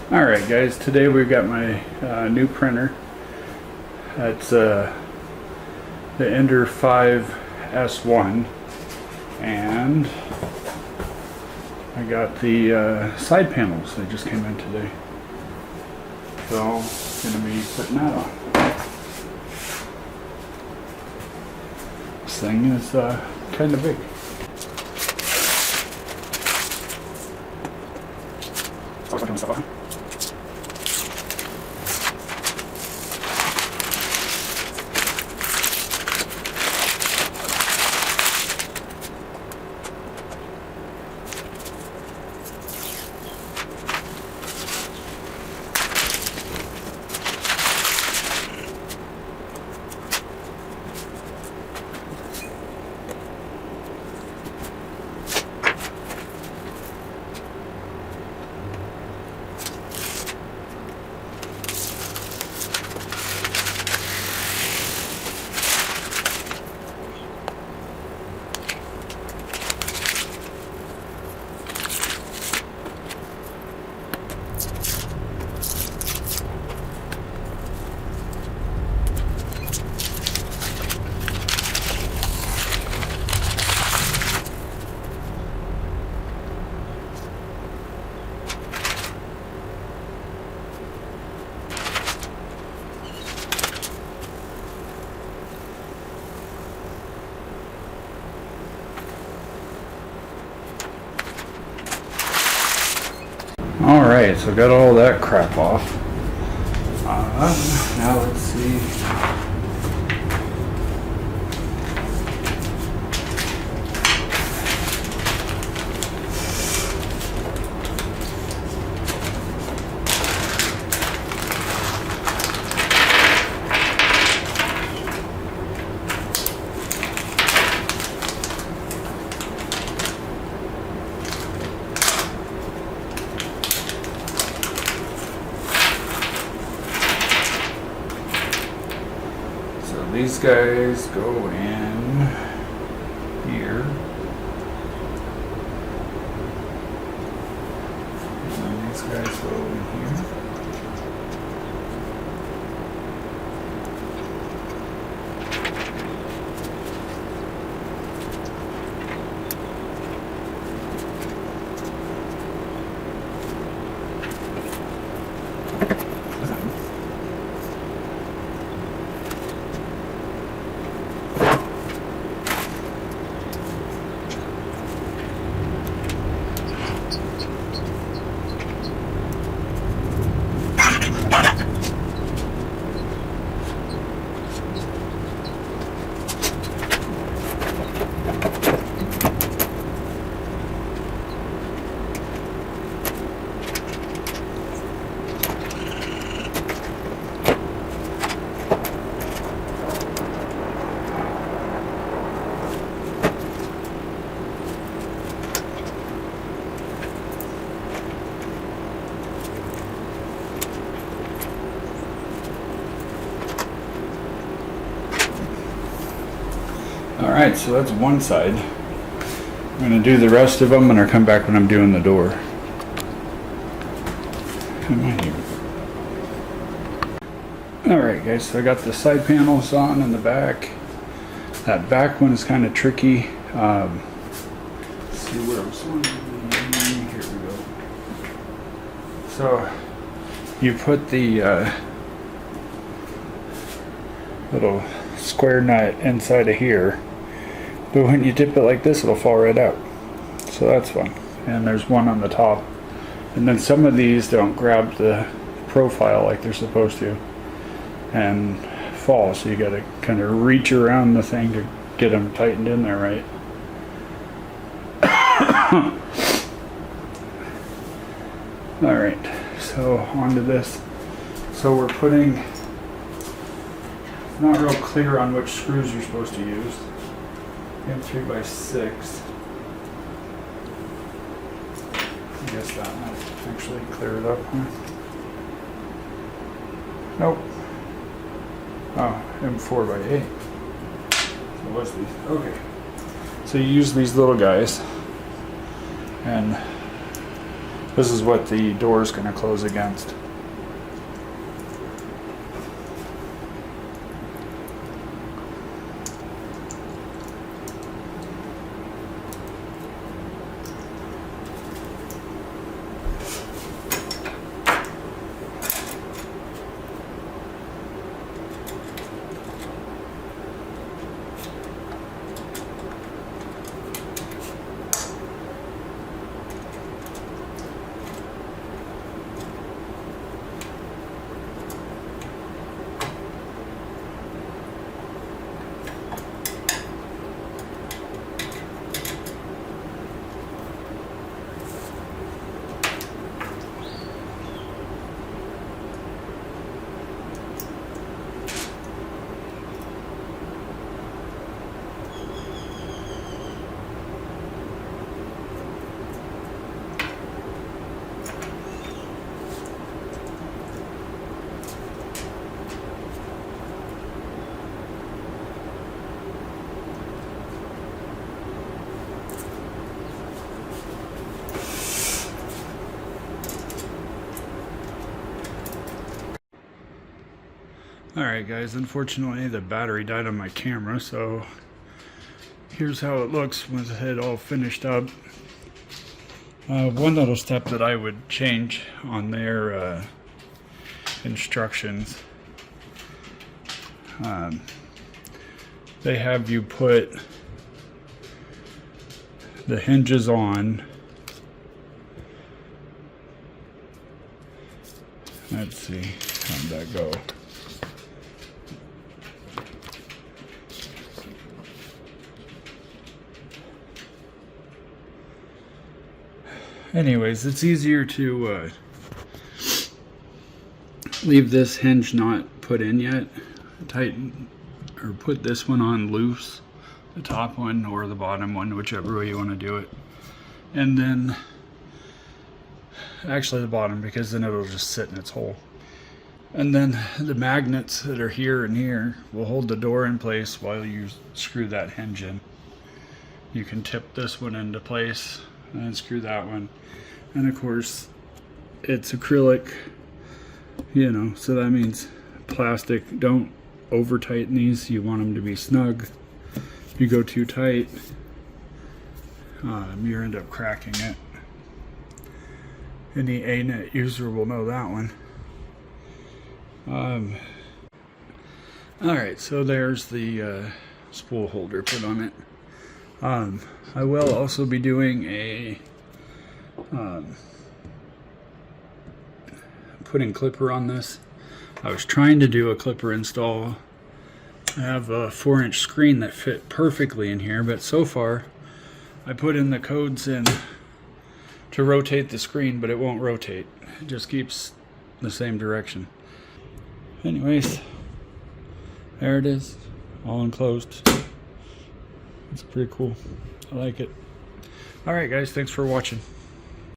Alright guys, today we've got my new printer. It's the Ender 5 S1, and I got the side panels. They just came in today, so I'm going to be putting that on. This thing is kind of big. Alright, so got all that crap off. Now let's see. These guys go in here, and these guys go in here. Alright, so that's one side. I'm going to do the rest of them and I'll come back when I'm doing the door. Come on here. Alright guys, so I got the side panels on in the back. That back one is kind of tricky. Let's see where I'm going. Here we go. So, you put the little square nut inside of here. But when you dip it like this, it'll fall right out. So that's fun. And there's one on the top. And then some of these don't grab the profile like they're supposed to and fall. So you got to kind of reach around the thing to get them tightened in there right. Alright, so onto this. So we're putting, not real clear on which screws you're supposed to use. M3x6. I guess that might actually clear it up, huh? Nope. Oh, M4x8. So what's these? Okay. So you use these little guys and This is what the door is going to close against. Alright guys, unfortunately the battery died on my camera, so here's how it looks with it all finished up. One little step that I would change on their instructions, they have you put the hinges on. Let's see, how'd that go? Anyways, it's easier to leave this hinge not put in yet. Tighten or put this one on loose, the top one or the bottom one, whichever way you want to do it. And then, actually the bottom, because then it'll just sit in its hole. And then the magnets that are here and here will hold the door in place while you screw that hinge in. You can tip this one into place and then screw that one. And of course it's acrylic, you know, so that means plastic. Don't over tighten these, you want them to be snug. If you go too tight, you end up cracking it. Any A-net user will know that one. Alright, so there's the spool holder put on it. I will also be doing a putting clipper on this. I was trying to do a clipper install. I have a 4-inch screen that fit perfectly in here, but so far I put in the codes in to rotate the screen, but it won't rotate. It just keeps the same direction. Anyways, there it is, all enclosed. It's pretty cool. I like it. Alright guys, thanks for watching.